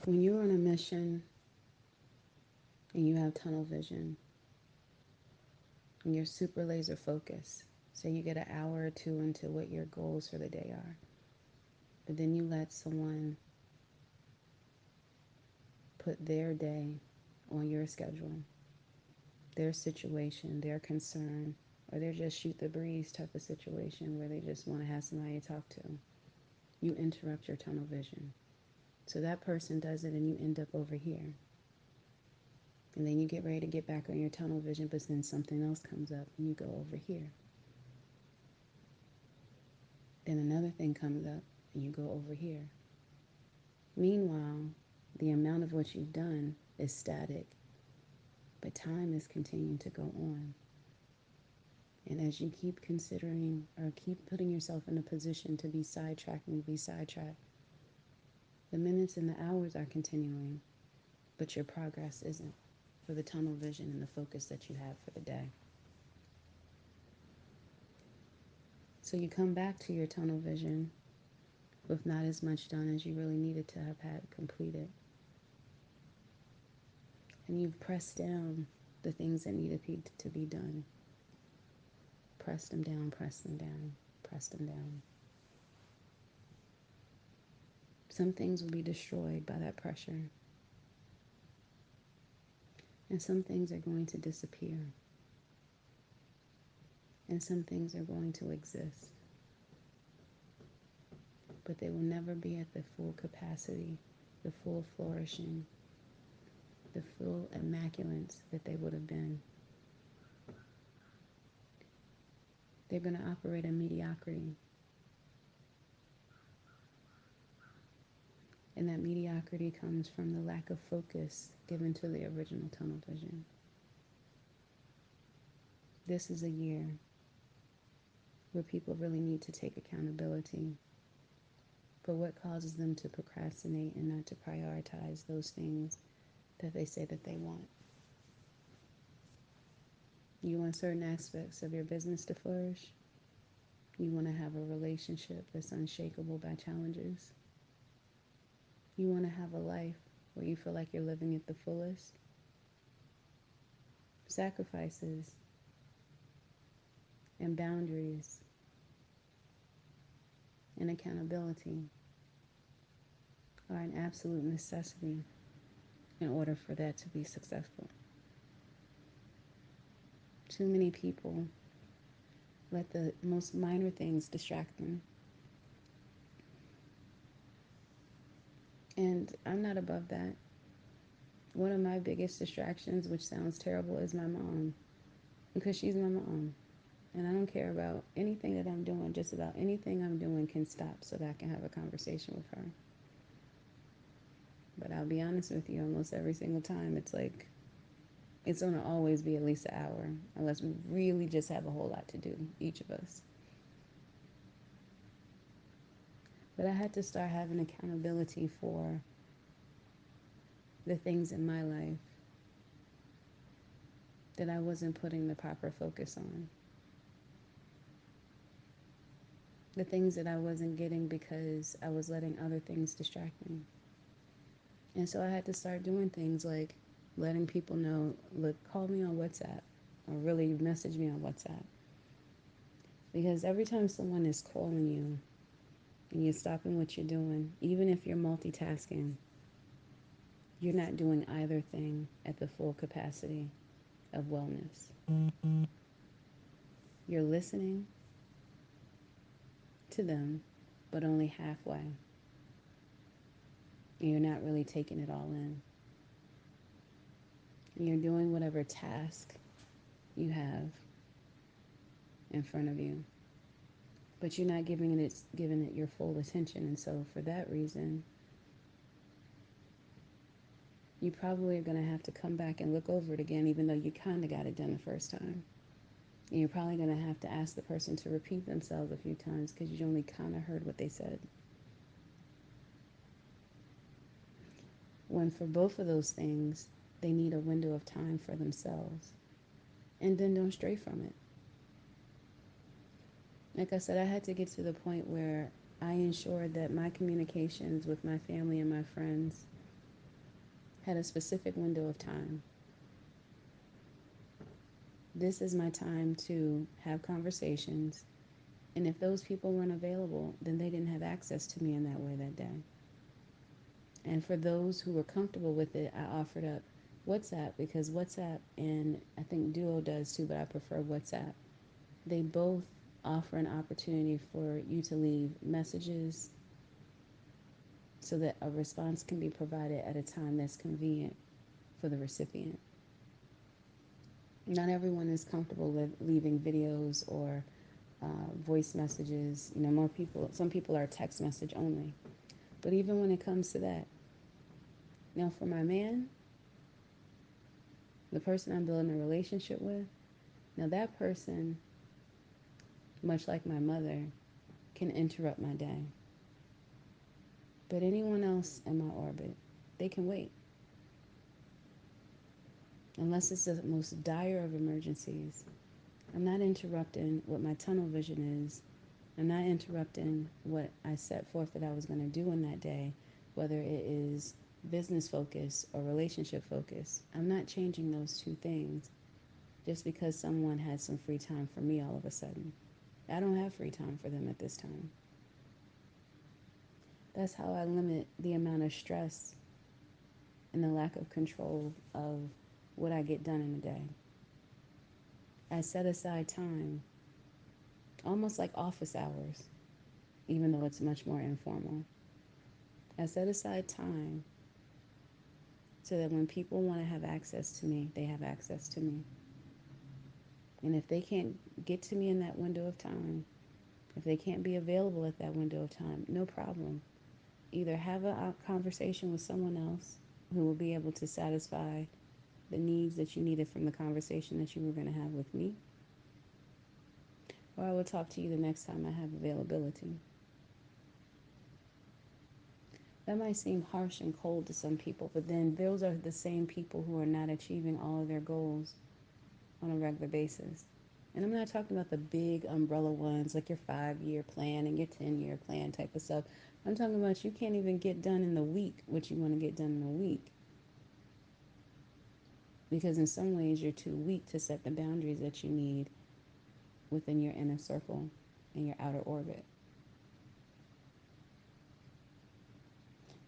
When you're on a mission and you have tunnel vision and you're super laser focused, say you get an hour or two into what your goals for the day are, but then you let someone put their day on your schedule, their situation, their concern, or they're just shoot the breeze type of situation where they just want to have somebody to talk to, you interrupt your tunnel vision. So that person does it and you end up over here. And then you get ready to get back on your tunnel vision, but then something else comes up and you go over here. Then another thing comes up and you go over here. Meanwhile, the amount of what you've done is static, but time is continuing to go on. And as you keep considering or keep putting yourself in a position to be sidetracked and be sidetracked, the minutes and the hours are continuing, but your progress isn't for the tunnel vision and the focus that you have for the day. So you come back to your tunnel vision with not as much done as you really needed to have had completed. And you've pressed down the things that needed to be done. Press them down, press them down, press them down. Some things will be destroyed by that pressure, and some things are going to disappear, and some things are going to exist, but they will never be at the full capacity, the full flourishing, the full immaculance that they would have been. They're going to operate in mediocrity. And that mediocrity comes from the lack of focus given to the original tunnel vision. This is a year where people really need to take accountability for what causes them to procrastinate and not to prioritize those things that they say that they want. You want certain aspects of your business to flourish. You want to have a relationship that's unshakable by challenges. You want to have a life where you feel like you're living at the fullest. Sacrifices and boundaries and accountability are an absolute necessity in order for that to be successful. Too many people let the most minor things distract them. And I'm not above that. One of my biggest distractions, which sounds terrible, is my mom. Because she's my mom. And I don't care about anything that I'm doing. Just about anything I'm doing can stop so that I can have a conversation with her. But I'll be honest with you, almost every single time, it's like, it's going to always be at least an hour. Unless we really just have a whole lot to do, each of us. But I had to start having accountability for the things in my life that I wasn't putting the proper focus on. The things that I wasn't getting because I was letting other things distract me. And so I had to start doing things like letting people know, look, call me on WhatsApp or really message me on WhatsApp. Because every time someone is calling you and you're stopping what you're doing, even if you're multitasking, you're not doing either thing at the full capacity of wellness. You're listening to them, but only halfway. And you're not really taking it all in. And you're doing whatever task you have in front of you, but you're not giving it your full attention. And so for that reason, you probably are going to have to come back and look over it again, even though you kind of got it done the first time. And you're probably going to have to ask the person to repeat themselves a few times because you only kind of heard what they said. When for both of those things, they need a window of time for themselves. And then don't stray from it. Like I said, I had to get to the point where I ensured that my communications with my family and my friends had a specific window of time. This is my time to have conversations. And if those people weren't available, then they didn't have access to me in that way that day. And for those who were comfortable with it, I offered up WhatsApp because WhatsApp, and I think Duo does too, but I prefer WhatsApp. They both offer an opportunity for you to leave messages so that a response can be provided at a time that's convenient for the recipient. Not everyone is comfortable with leaving videos or voice messages. You know, more people, some people are text message only. But even when it comes to that, now for my man, the person I'm building a relationship with, now that person, much like my mother, can interrupt my day. But anyone else in my orbit, they can wait. Unless it's the most dire of emergencies. I'm not interrupting what my tunnel vision is. I'm not interrupting what I set forth that I was going to do in that day, whether it is business focus or relationship focus. I'm not changing those two things just because someone had some free time for me all of a sudden. I don't have free time for them at this time. That's how I limit the amount of stress and the lack of control of what I get done in a day. I set aside time, almost like office hours, even though it's much more informal. I set aside time so that when people want to have access to me, they have access to me. And if they can't get to me in that window of time, if they can't be available at that window of time, no problem. Either have a conversation with someone else who will be able to satisfy the needs that you needed from the conversation that you were going to have with me, or I will talk to you the next time I have availability. That might seem harsh and cold to some people, but then those are the same people who are not achieving all of their goals on a regular basis. And I'm not talking about the big umbrella ones like your 5 year plan and your 10-year plan type of stuff. I'm talking about you can't even get done in the week what you want to get done in a week. Because in some ways you're too weak to set the boundaries that you need within your inner circle and your outer orbit.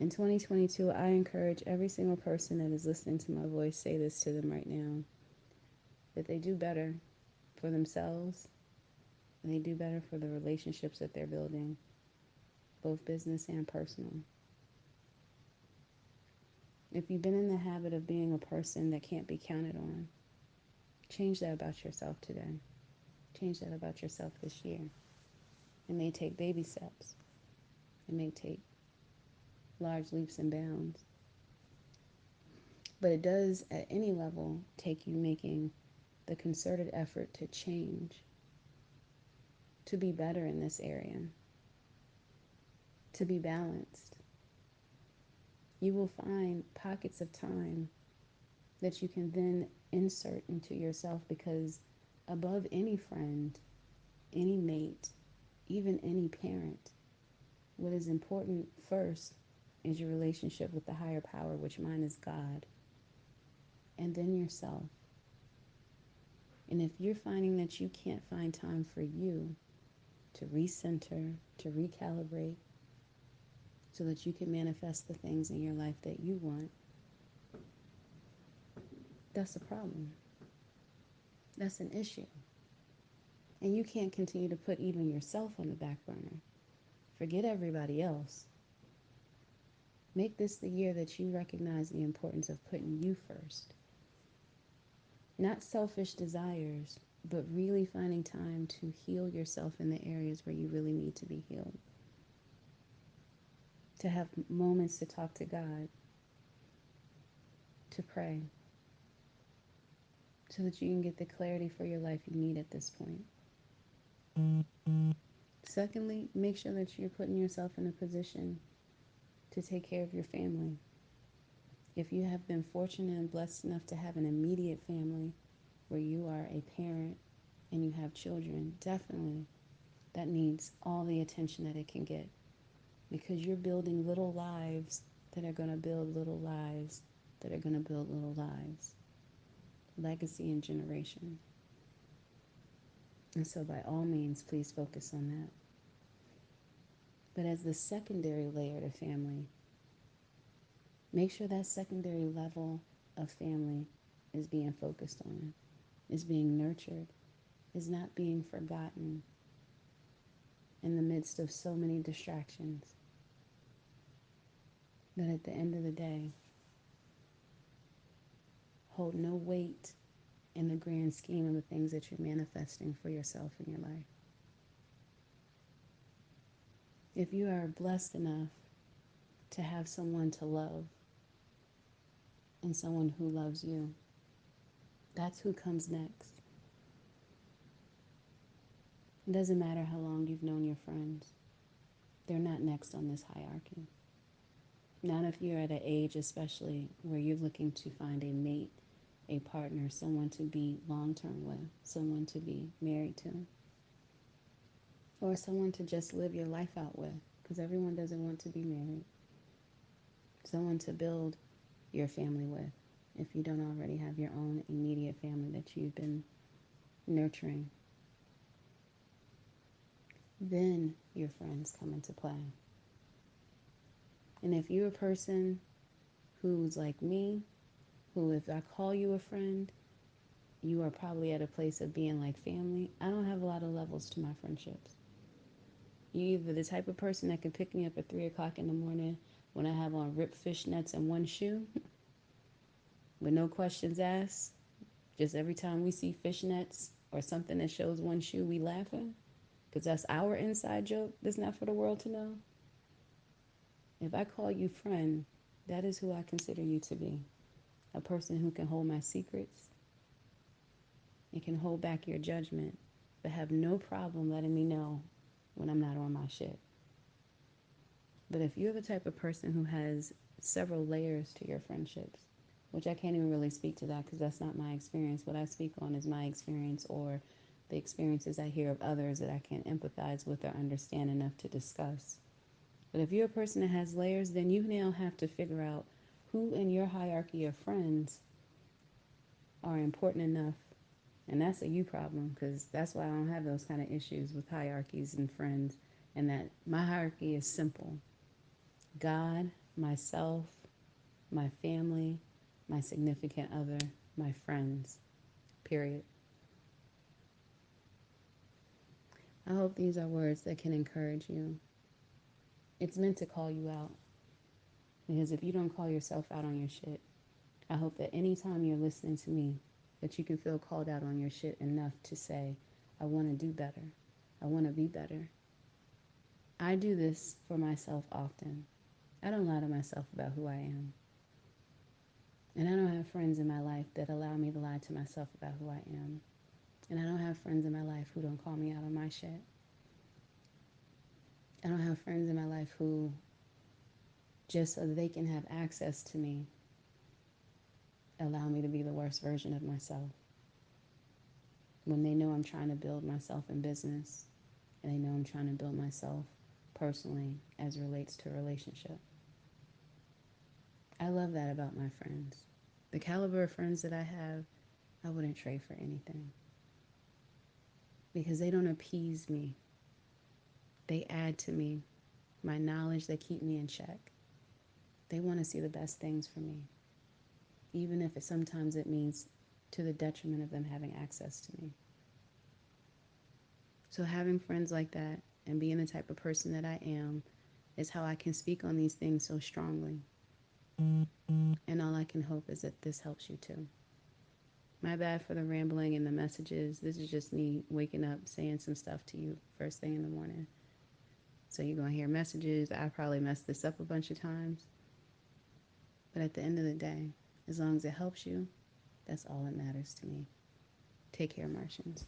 In 2022, I encourage every single person that is listening to my voice, say this to them right now, that they do better for themselves and they do better for the relationships that they're building, both business and personal. If you've been in the habit of being a person that can't be counted on, change that about yourself today. Change that about yourself this year. It may take baby steps. It may take large leaps and bounds. But it does, at any level, take you making the concerted effort to change, to be better in this area, to be balanced. You will find pockets of time that you can then insert into yourself because above any friend, any mate, even any parent, what is important first is your relationship with the higher power, which mine is God, and then yourself. And if you're finding that you can't find time for you to recenter, to recalibrate, so that you can manifest the things in your life that you want, that's a problem. That's an issue. And you can't continue to put even yourself on the back burner. Forget everybody else. Make this the year that you recognize the importance of putting you first. Not selfish desires, but really finding time to heal yourself in the areas where you really need to be healed. To have moments to talk to God, to pray, so that you can get the clarity for your life you need at this point. Secondly, make sure that you're putting yourself in a position to take care of your family. If you have been fortunate and blessed enough to have an immediate family where you are a parent and you have children, definitely that needs all the attention that it can get because you're building little lives that are going to build little lives that are going to build little lives, legacy and generation. And so, by all means, please focus on that. But as the secondary layer to family, make sure that secondary level of family is being focused on, is being nurtured, is not being forgotten in the midst of so many distractions. That at the end of the day, hold no weight in the grand scheme of the things that you're manifesting for yourself in your life. If you are blessed enough to have someone to love and someone who loves you, that's who comes next. It doesn't matter how long you've known your friends. They're not next on this hierarchy. Not if you're at an age, especially, where you're looking to find a mate, a partner, someone to be long-term with, someone to be married to, or someone to just live your life out with, because everyone doesn't want to be married. Someone to build your family with, if you don't already have your own immediate family that you've been nurturing. Then your friends come into play. And if you're a person who's like me, who if I call you a friend, you are probably at a place of being like family. I don't have a lot of levels to my friendships. You're either the type of person that can pick me up at 3 o'clock in the morning when I have on ripped fishnets and one shoe, with no questions asked. Just every time we see fishnets or something that shows one shoe, we laughing, because that's our inside joke. That's not for the world to know. If I call you friend, that is who I consider you to be. A person who can hold my secrets and can hold back your judgment, but have no problem letting me know when I'm not on my shit. But if you're the type of person who has several layers to your friendships, which I can't even really speak to that because that's not my experience. What I speak on is my experience or the experiences I hear of others that I can empathize with or understand enough to discuss. But if you're a person that has layers, then you now have to figure out who in your hierarchy of friends are important enough. And that's a you problem, because that's why I don't have those kind of issues with hierarchies and friends. And that my hierarchy is simple: God, myself, my family, my significant other, my friends, period. I hope these are words that can encourage you. It's meant to call you out, because if you don't call yourself out on your shit, I hope that anytime you're listening to me, that you can feel called out on your shit enough to say, I want to do better. I want to be better. I do this for myself often. I don't lie to myself about who I am. And I don't have friends in my life that allow me to lie to myself about who I am. And I don't have friends in my life who don't call me out on my shit. I don't have friends in my life who, just so they can have access to me, allow me to be the worst version of myself. When they know I'm trying to build myself in business, and they know I'm trying to build myself personally as relates to a relationship. I love that about my friends. The caliber of friends that I have, I wouldn't trade for anything. Because they don't appease me. They add to me my knowledge, they keep me in check. They want to see the best things for me, even if sometimes it means to the detriment of them having access to me. So having friends like that and being the type of person that I am is how I can speak on these things so strongly. And all I can hope is that this helps you too. My bad for the rambling and the messages. This is just me waking up saying some stuff to you first thing in the morning. So you're going to hear messages. I probably messed this up a bunch of times. But at the end of the day, as long as it helps you, that's all that matters to me. Take care, Martians.